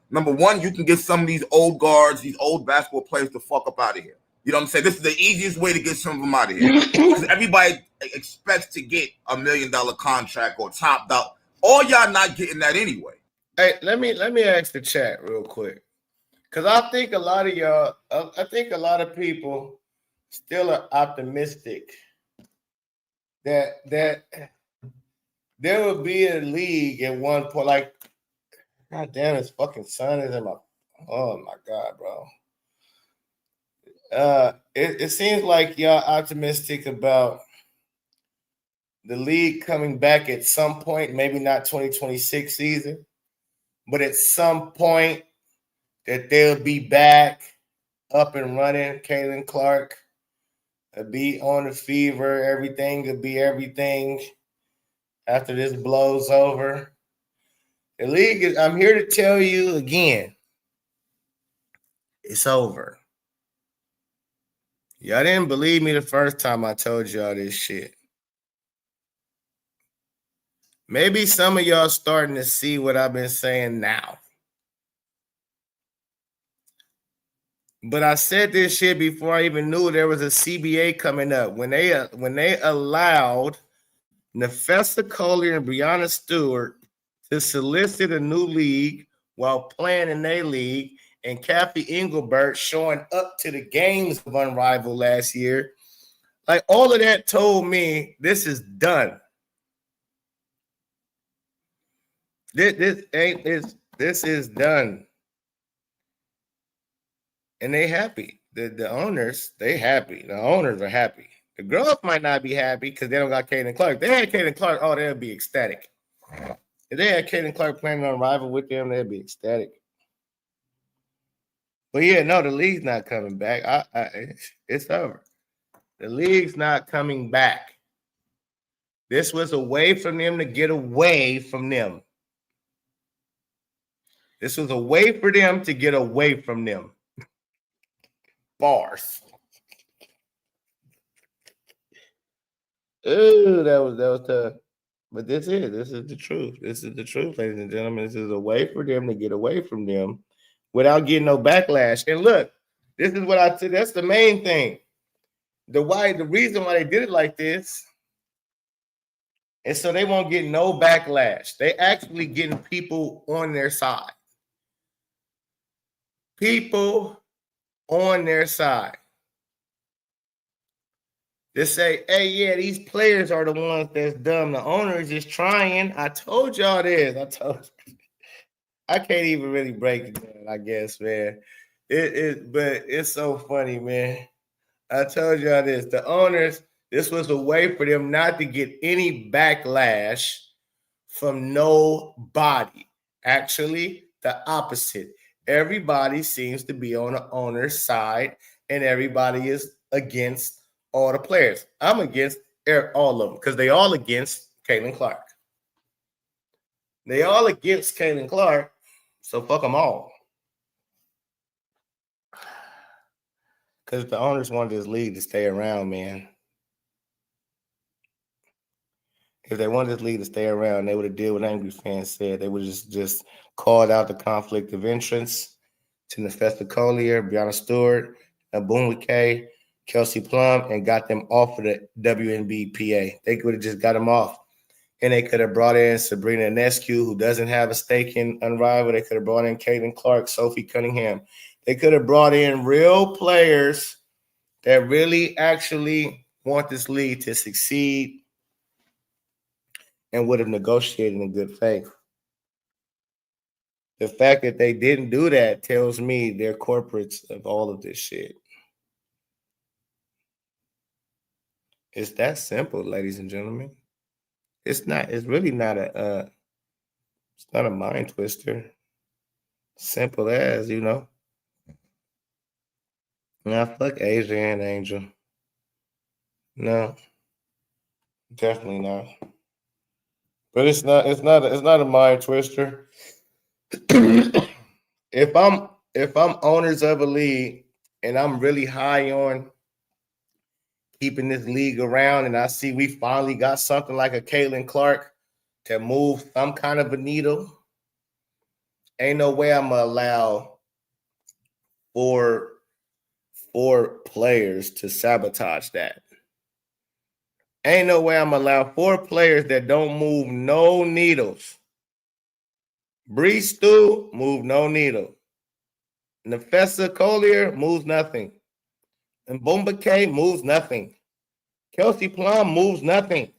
Number one, you can get some of these old guards, these old basketball players to fuck up out of here. You know what I'm saying? This is the easiest way to get some of them out of here. Because everybody expects to get $1 million contract or top dollar. All y'all not getting that anyway.
Hey, let me ask the chat real quick. Because I think a lot of people still are optimistic that there will be a league at one point. Like, God damn, this fucking sun is in my. Oh my God, bro. It seems like y'all optimistic about the league coming back at some point, maybe not 2026 season, but at some point that they'll be back up and running. Caitlin Clark will be on the fever. Everything will be everything after this blows over. The league is, I'm here to tell you again, it's over. Y'all didn't believe me the first time I told y'all this shit. Maybe some of y'all starting to see what I've been saying now. But I said this shit before I even knew there was a CBA coming up. When they allowed Nefessa Collier and Breonna Stewart to solicit a new league while playing in their league, and Kathy Engelbert showing up to the games of Unrivaled last year. Like, all of that told me this is done. This is done. And they happy. The owners, they happy. The owners are happy. The girls might not be happy because they don't got Kaden Clark. If they had Kaden Clark, oh, they'd be ecstatic. If they had Kaden Clark playing on Rival with them, they'd be ecstatic. But yeah, no, the league's not coming back. It's over. The league's not coming back. This was a way for them to get away from them. This was a way for them to get away from them. Bars. Ooh, that was tough. But this is the truth. This is the truth, ladies and gentlemen. This is a way for them to get away from them without getting no backlash. And look, this is what I said. That's the main thing. The reason why they did it like this is so they won't get no backlash. They actually getting people on their side. People on their side. They say, hey, yeah, these players are the ones that's dumb. The owner is just trying. I told y'all this. I can't even really break it down, I guess, man. But it's so funny, man. I told y'all this. The owners, this was a way for them not to get any backlash from nobody. Actually, the opposite. Everybody seems to be on the owner's side, and everybody is against all the players. I'm against all of them because they all against Caitlin Clark. They all against Caitlin Clark, so fuck them all. Because the owners wanted this league to stay around, man. If they wanted this league to stay around, they would have did what angry fans said. They would have just called out the conflict of interest to Nefessa Collier, Breonna Stewart, Wnba, Kelsey Plum, and got them off of the Wnbpa. They could have just got them off. And they could have brought in Sabrina Ionescu, who doesn't have a stake in Unrivaled. They could have brought in Caitlin Clark, Sophie Cunningham. They could have brought in real players that really actually want this league to succeed and would have negotiated in good faith. The fact that they didn't do that tells me they're corporates of all of this shit. It's that simple, ladies and gentlemen. It's really not it's not a mind twister. Simple as, you know. Nah, fuck Asia and Angel. No. Definitely not. But it's not a mind twister. If I'm owners of a league and I'm really high on keeping this league around, and I see we finally got something like a Caitlin Clark to move some kind of a needle, ain't no way I'm gonna allow four players to sabotage that. Ain't no way I'm gonna allow 4 players that don't move no needles. Bree Stu move no needle. Nefessa Collier moves nothing. And Wnba moves nothing. Kelsey Plum moves nothing.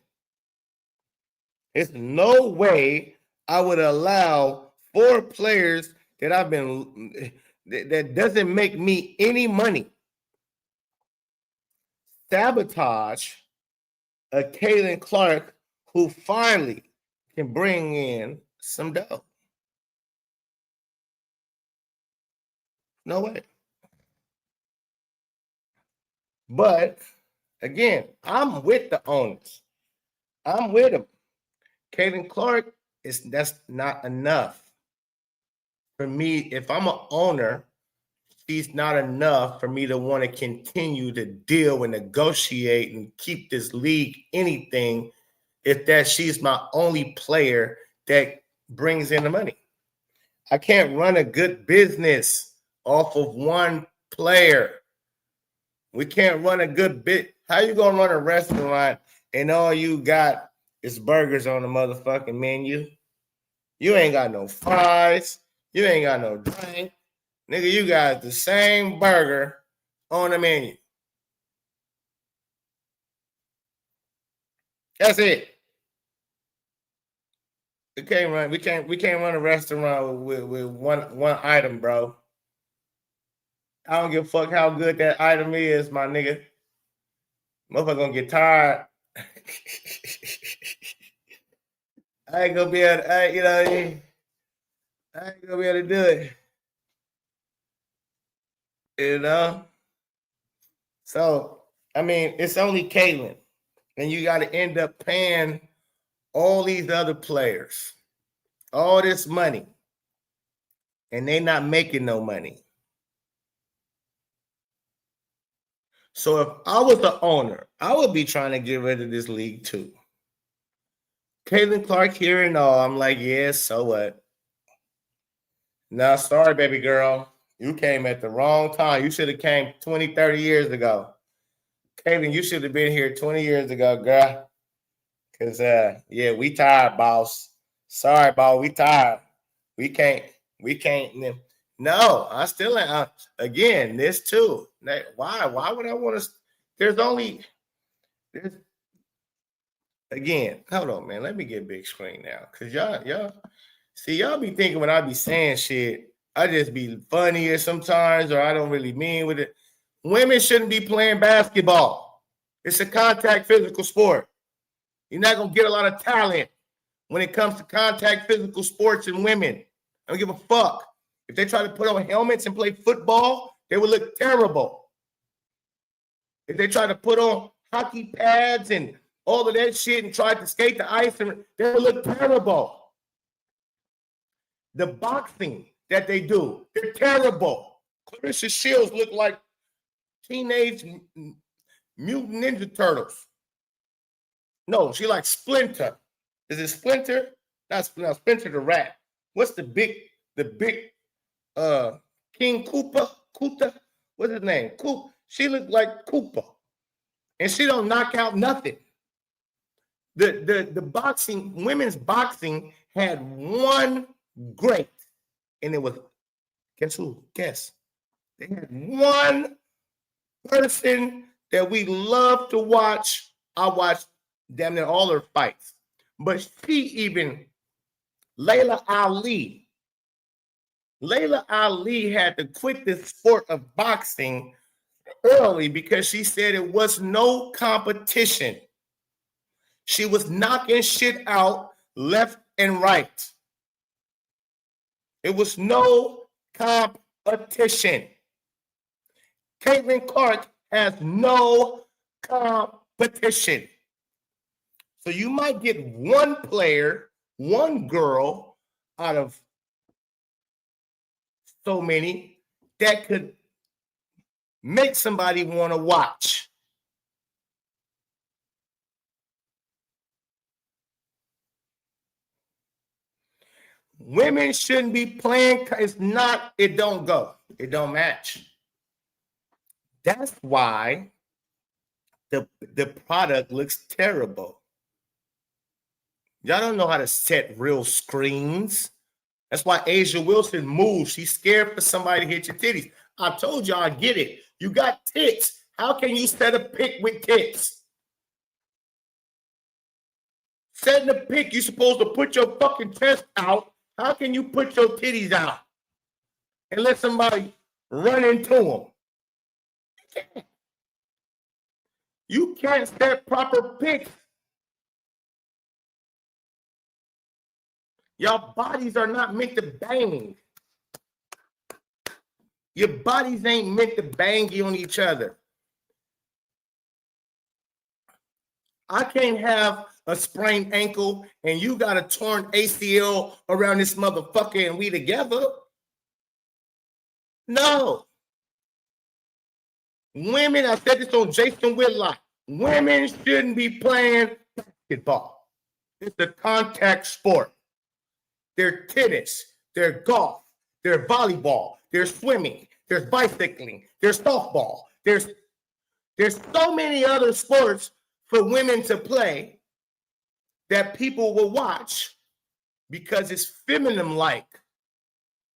There's no way I would allow 4 players that doesn't make me any money sabotage a Caitlin Clark who finally can bring in some dough. No way. But again, I'm with the owners. I'm with them. Caitlin Clark that's not enough for me. If I'm an owner, she's not enough for me to want to continue to deal and negotiate and keep this league anything if she's my only player that brings in the money. I can't run a good business off of one player. We can't run a good bit. How you gonna run a restaurant and all you got It's burgers on the motherfucking menu. You ain't got no fries. You ain't got no drink. Nigga, you got the same burger on the menu. That's it. We can't run a restaurant with one item, bro. I don't give a fuck how good that item is, my nigga. Motherfucker gonna get tired. I ain't gonna be able to, I ain't gonna be able to do it. You know? So, I mean, it's only Caitlyn. And you got to end up paying all these other players all this money. And they not making no money. So if I was the owner, I would be trying to get rid of this league too. Caitlin Clark here and all. I'm like, yeah, so what? No, sorry, baby girl. You came at the wrong time. You should have came 20, 30 years ago. Caitlin, you should have been here 20 years ago, girl. Because, yeah, we tired, boss. Sorry, boss, we tired. We can't. No, I still ain't. Again, this too. Why would I want to? There's again, hold on, man. Let me get big screen now. Because y'all be thinking when I be saying shit, I just be funnier sometimes, or I don't really mean with it. Women shouldn't be playing basketball. It's a contact physical sport. You're not going to get a lot of talent when it comes to contact physical sports and women. I don't give a fuck. If they try to put on helmets and play football, they would look terrible. If they try to put on hockey pads and all of that shit and try to skate the ice, and they would look terrible. The boxing that they do, they're terrible. Clarissa Shields look like Teenage Mutant Ninja Turtles. No, she like Splinter. Is it Splinter? Not Splinter the rat. What's the big King Koopa? What's his name? Koopa. She looked like Koopa. And she don't knock out nothing. The boxing, women's boxing had one great, and it was, guess who? Guess. They had one person that we love to watch. I watched damn near all her fights. But Layla Ali had to quit the sport of boxing early because she said it was no competition. She was knocking shit out left and right. It was no competition. Caitlin Clark has no competition. So you might get one player, one girl out of so many that could make somebody want to watch. Women shouldn't be playing. It don't go. It don't match. That's why the product looks terrible. Y'all don't know how to set real screens. That's why Asia Wilson moves. She's scared for somebody to hit your titties. I told y'all, I get it. You got tits. How can you set a pic with tits? Setting a pic, you're supposed to put your fucking chest out. How can you put your titties out and let somebody run into them? You can't. You can't set proper pics. Y'all bodies are not meant to bang. Your bodies ain't meant to bang on each other. I can't have a sprained ankle and you got a torn ACL around this motherfucker and we together. No. Women, I said this on Jason Whitlock, women shouldn't be playing basketball. It's a contact sport. There's tennis, there's golf, there's volleyball, there's swimming, there's bicycling, there's softball. There's so many other sports for women to play that people will watch because it's feminine-like.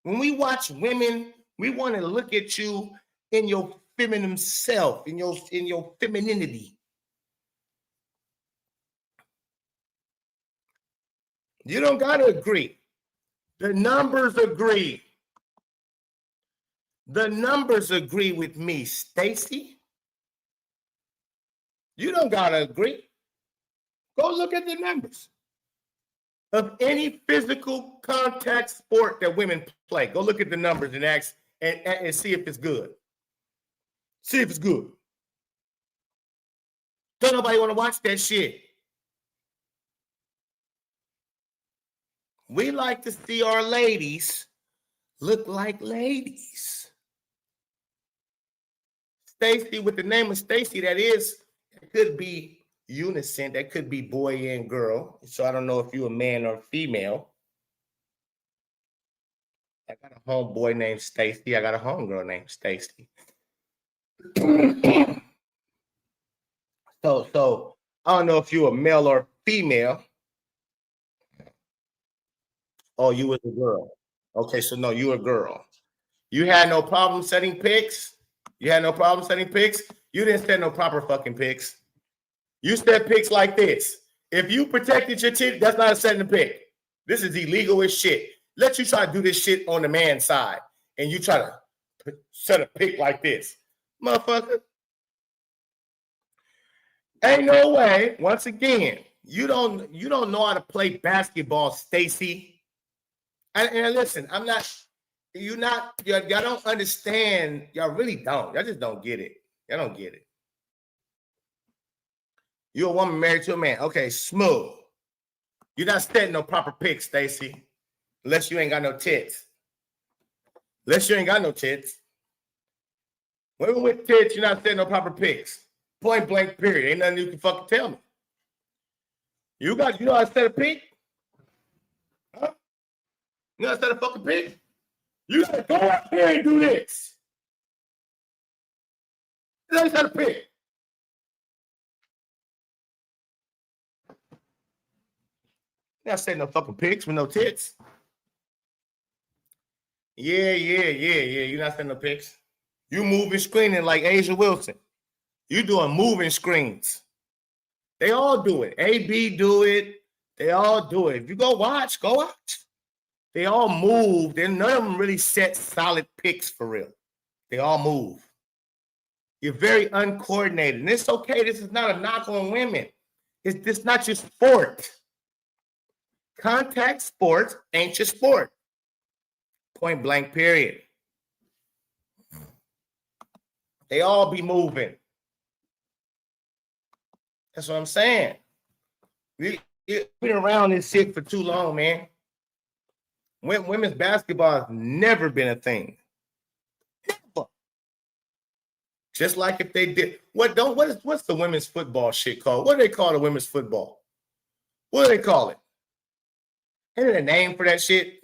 When we watch women, we want to look at you in your feminine self, in your femininity. You don't gotta agree. The numbers agree. The numbers agree with me, Stacy. You don't gotta agree. Go look at the numbers of any physical contact sport that women play. Go look at the numbers and ask and see if it's good. See if it's good. Don't nobody want to watch that shit. We like to see our ladies look like ladies. Stacy, with the name of Stacy, that is, it could be unison. That could be boy and girl. So I don't know if you're a man or female. I got a homeboy named Stacy. I got a homegirl named Stacy. So I don't know if you're a male or female. Oh, you was a girl. Okay, so no, you a girl. You had no problem setting picks. You had no problem setting picks. You didn't set no proper fucking picks. You set picks like this. If you protected your titty, that's not a setting a pick. This is illegal as shit. Let you try to do this shit on the man's side, and you try to set a pick like this, motherfucker. Ain't no way. Once again, you don't know how to play basketball, Stacy. And listen, I'm not. Y'all don't understand. Y'all really don't. Y'all just don't get it. Y'all don't get it. You're a woman married to a man. Okay, smooth. You're not setting no proper picks, Stacy. Unless you ain't got no tits. Unless you ain't got no tits. Women with tits, you're not setting no proper picks. Point blank, period. Ain't nothing you can fucking tell me. You know how to set a pick? Huh? You know how to set a fucking pick? You gotta go up here and do this. You know how to set a pick. You're not setting no fucking pics with no tits. Yeah. You're not setting no pics. You moving screening like Asia Wilson. You doing moving screens. They all do it. AB do it. They all do it. If you go watch. They all move. Then none of them really set solid picks for real. They all move. You're very uncoordinated. And it's okay. This is not a knock on women. It's not your sport. Contact sports ain't your sport. Point blank, period. They all be moving. That's what I'm saying. We've been around this shit for too long, man. Women's basketball has never been a thing. Never. Just like if they did. What's the women's football shit called? What do they call the women's football? What do they call it? Ain't there a name for that shit?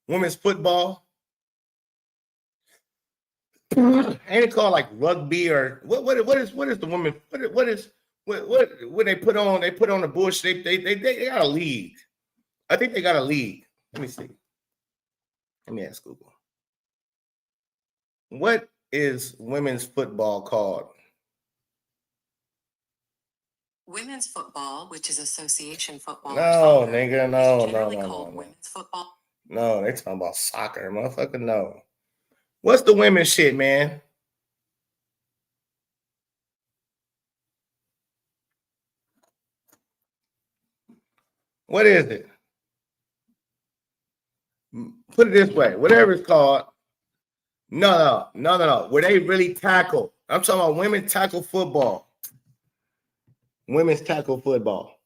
Women's football? Ain't it called like rugby or what is the women? What they put on? They put on the bush. They got a league. I think they got a league. Let me see. Let me ask Google. What is women's football called?
Women's football, which is association football.
No, nigga, no.
Women's football.
No, they talking about soccer, motherfucker. No. What's the women's shit, man? What is it? Put it this way. Whatever it's called. No. Where they really tackle. I'm talking about women tackle football. Women's tackle football.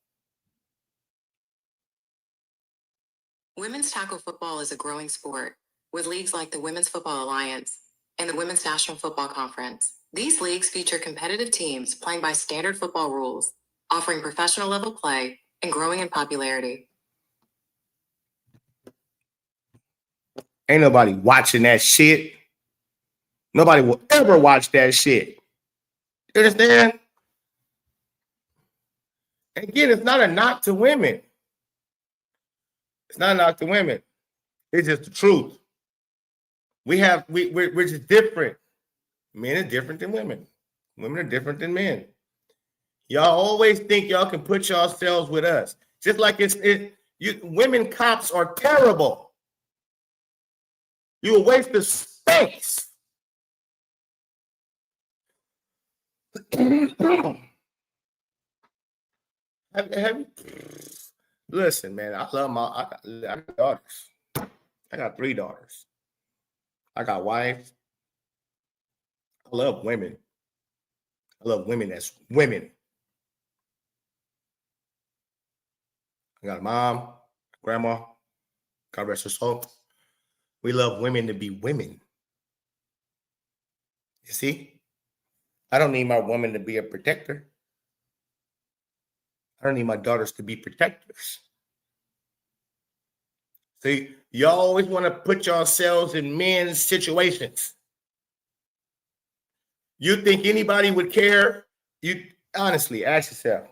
Women's tackle football is a growing sport, with leagues like the Women's Football Alliance and the Women's National Football Conference. These leagues feature competitive teams playing by standard football rules, offering professional level play and growing in popularity.
Ain't nobody watching that shit. Nobody will ever watch that shit. You understand? Again, it's not a knock to women. It's not a knock to women. It's just the truth. We're just different. Men are different than women. Women are different than men. Y'all always think y'all can put yourselves with us. Just like women cops are terrible. You a waste of space. Listen, man, I love I got daughters. I got 3 daughters. I got wives. I love women. I love women as women. I got a mom, grandma, God rest her soul. We love women to be women. You see? I don't need my woman to be a protector. I don't need my daughters to be protectors. See, y'all always want to put yourselves in men's situations. You think anybody would care? You honestly ask yourself.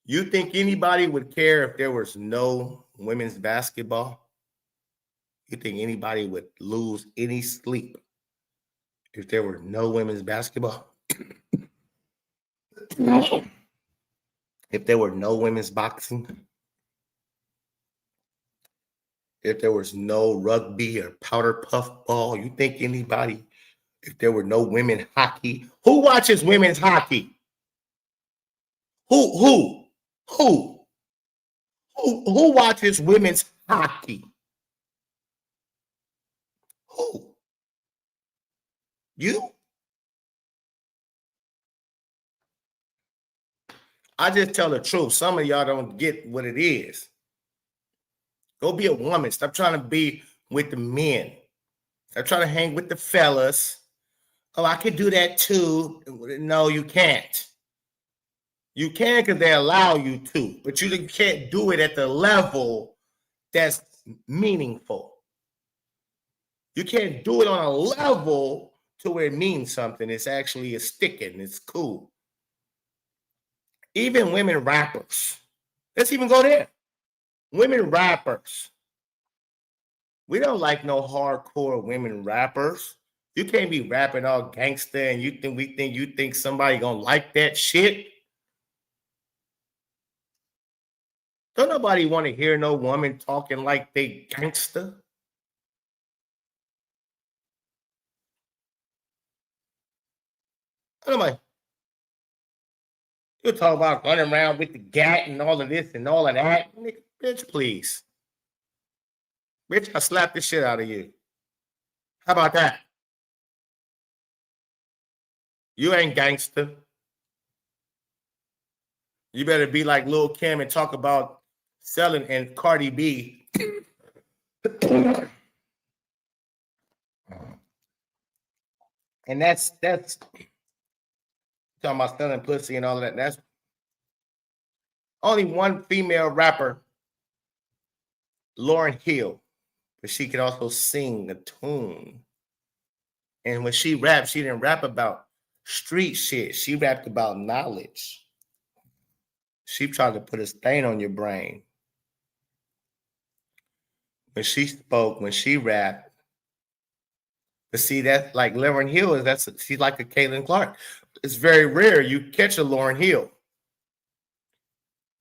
You think anybody would care if there was no women's basketball? You think anybody would lose any sleep if there were no women's basketball? If there were no women's boxing? If there was no rugby or powder puff ball? You think anybody, if there were no women hockey? Who watches women's hockey? Who watches women's hockey? Who? You? I just tell the truth. Some of y'all don't get what it is. Go be a woman. Stop trying to be with the men. Stop trying to hang with the fellas. Oh, I could do that too. No, you can't. You can because they allow you to, but you can't do it at the level that's meaningful. You can't do it on a level to where it means something. It's actually sticking. It's cool. Even women rappers. Let's even go there. Women rappers. We don't like no hardcore women rappers. You can't be rapping all gangster and you think somebody gonna like that shit. Don't nobody want to hear no woman talking like they gangster. Nobody. You talk about running around with the gat and all of this and all of that. Nigga, bitch, please. Bitch, I slap the shit out of you. How about that? You ain't gangster. You better be like Lil Kim and talk about selling and Cardi B. And that's talking about selling pussy and all of that. That's only one female rapper, Lauryn Hill, but she could also sing a tune. And when she rapped, she didn't rap about street shit. She rapped about knowledge. She tried to put a stain on your brain. When she spoke, when she rapped, but see, that's like Lauryn Hill she's like a Caitlin Clark. It's very rare you catch a Lauryn Hill.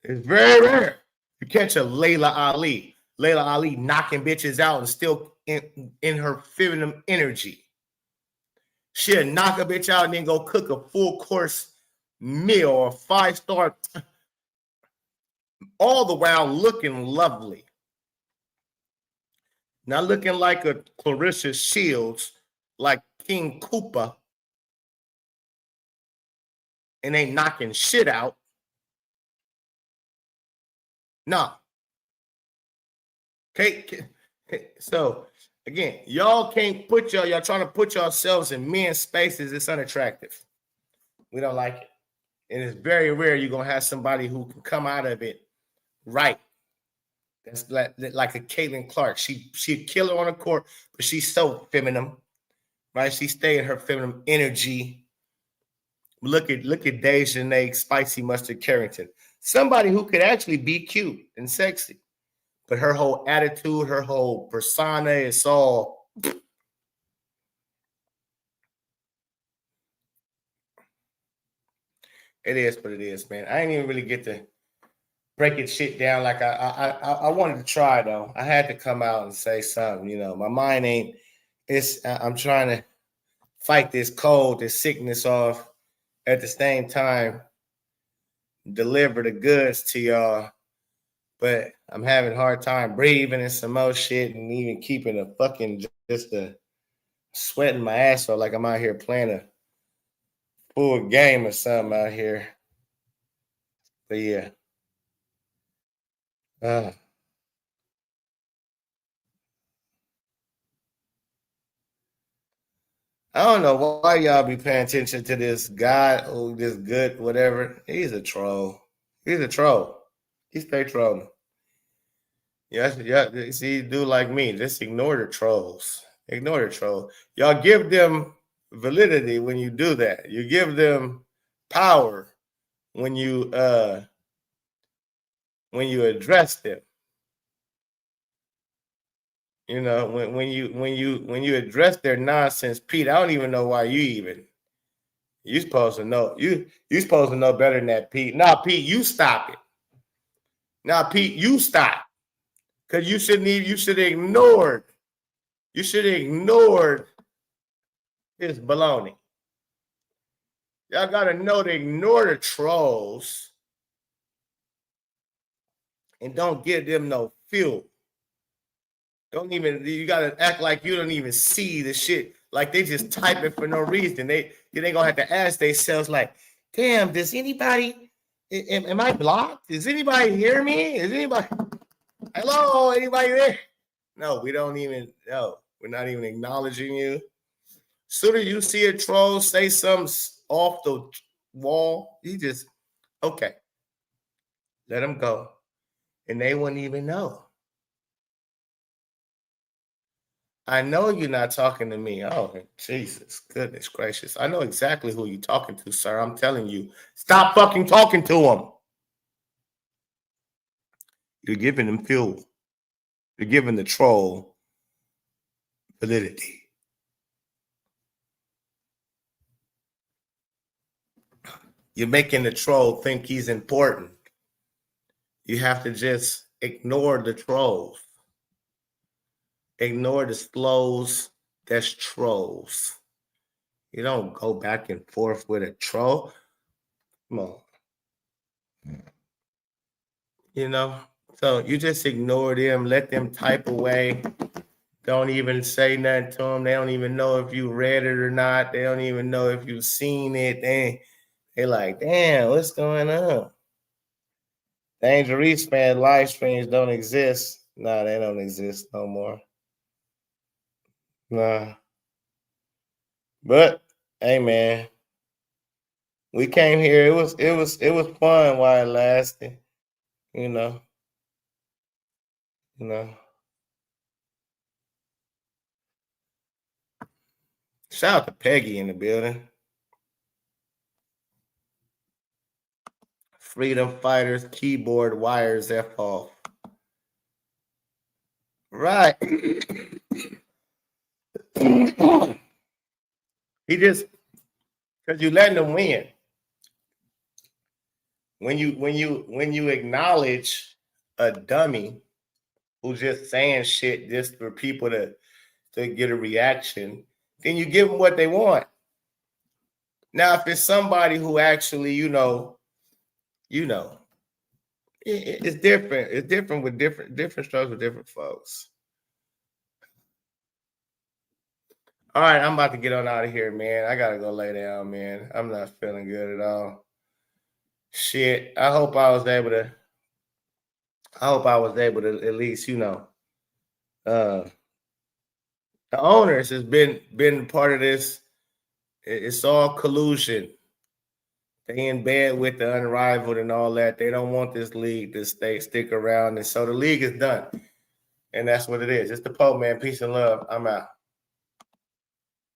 It's very rare you catch a Layla Ali. Layla Ali knocking bitches out and still in her feminine energy. She'll knock a bitch out and then go cook a full course meal or 5-star, all the while looking lovely. Not looking like a Clarissa Shields, like King Koopa, and ain't knocking shit out. No. Okay. So again, y'all can't put y'all trying to put yourselves in men's spaces. It's unattractive. We don't like it. And it's very rare you're gonna have somebody who can come out of it right. That's like a Caitlin Clark. She a killer on the court, but she's so feminine, right? She stay in her feminine energy. Look at Dejanay Spicy Mustard Carrington. Somebody who could actually be cute and sexy. But her whole attitude, her whole persona is all it is what it is, man. I didn't even really get to breaking shit down like I wanted to try though. I had to come out and say something. You know, my mind ain't. I'm trying to fight this cold, this sickness off. At the same time, deliver the goods to y'all. But I'm having a hard time breathing and some more shit, and even keeping a fucking just a sweating my ass off like I'm out here playing a full game or something out here. But yeah. I don't know why y'all be paying attention to this guy who this good whatever. He's a troll. He's a troll. He's straight trolling. Yeah. See, do like me. Just ignore the trolls. Ignore the troll. Y'all give them validity when you do that. You give them power when you address them. You know, when you address their nonsense, Pete, I don't even know why you supposed to know. You supposed to know better than that, Pete. Now, Pete, you stop it. Now, Pete, you stop. Because you should have ignored his baloney. Y'all gotta know to ignore the trolls and don't give them no fuel. You gotta act like you don't even see the shit. Like they just type it for no reason. They gonna have to ask themselves, like, damn, does anybody am I blocked? Does anybody hear me? Is anybody hello? Anybody there? No, we don't even know. We're not even acknowledging you. Soon as you see a troll say something off the wall, you just okay. Let them go. And they wouldn't even know. I know you're not talking to me. Oh, Jesus, goodness gracious. I know exactly who you're talking to, sir. I'm telling you, stop fucking talking to him. You're giving them fuel. You're giving the troll validity. You're making the troll think he's important. You have to just ignore the trolls. Ignore the slows that's trolls. You don't go back and forth with a troll. Come on. You know? So you just ignore them, let them type away. Don't even say nothing to them. They don't even know if you read it or not. They don't even know if you've seen it. They're like, damn, what's going on? Dangerous fan live streams don't exist. Nah, they don't exist no more. Nah. But hey, man, we came here. It was fun while it lasted. You know. Shout out to Peggy in the building. Freedom Fighters keyboard wires F off. Right. He just because you letting them win. When you acknowledge a dummy who's just saying shit just for people to get a reaction, then you give them what they want. Now, if it's somebody who actually, it's different. It's different with different strokes with different folks. All right, I'm about to get on out of here, man. I gotta go lay down, man. I'm not feeling good at all. Shit. I hope I was able to at least, the owners has been part of this. It's all collusion. They in bed with the unrivaled and all that. They don't want this league to stick around. And so the league is done. And that's what it is. It's the Pope, man. Peace and love. I'm out.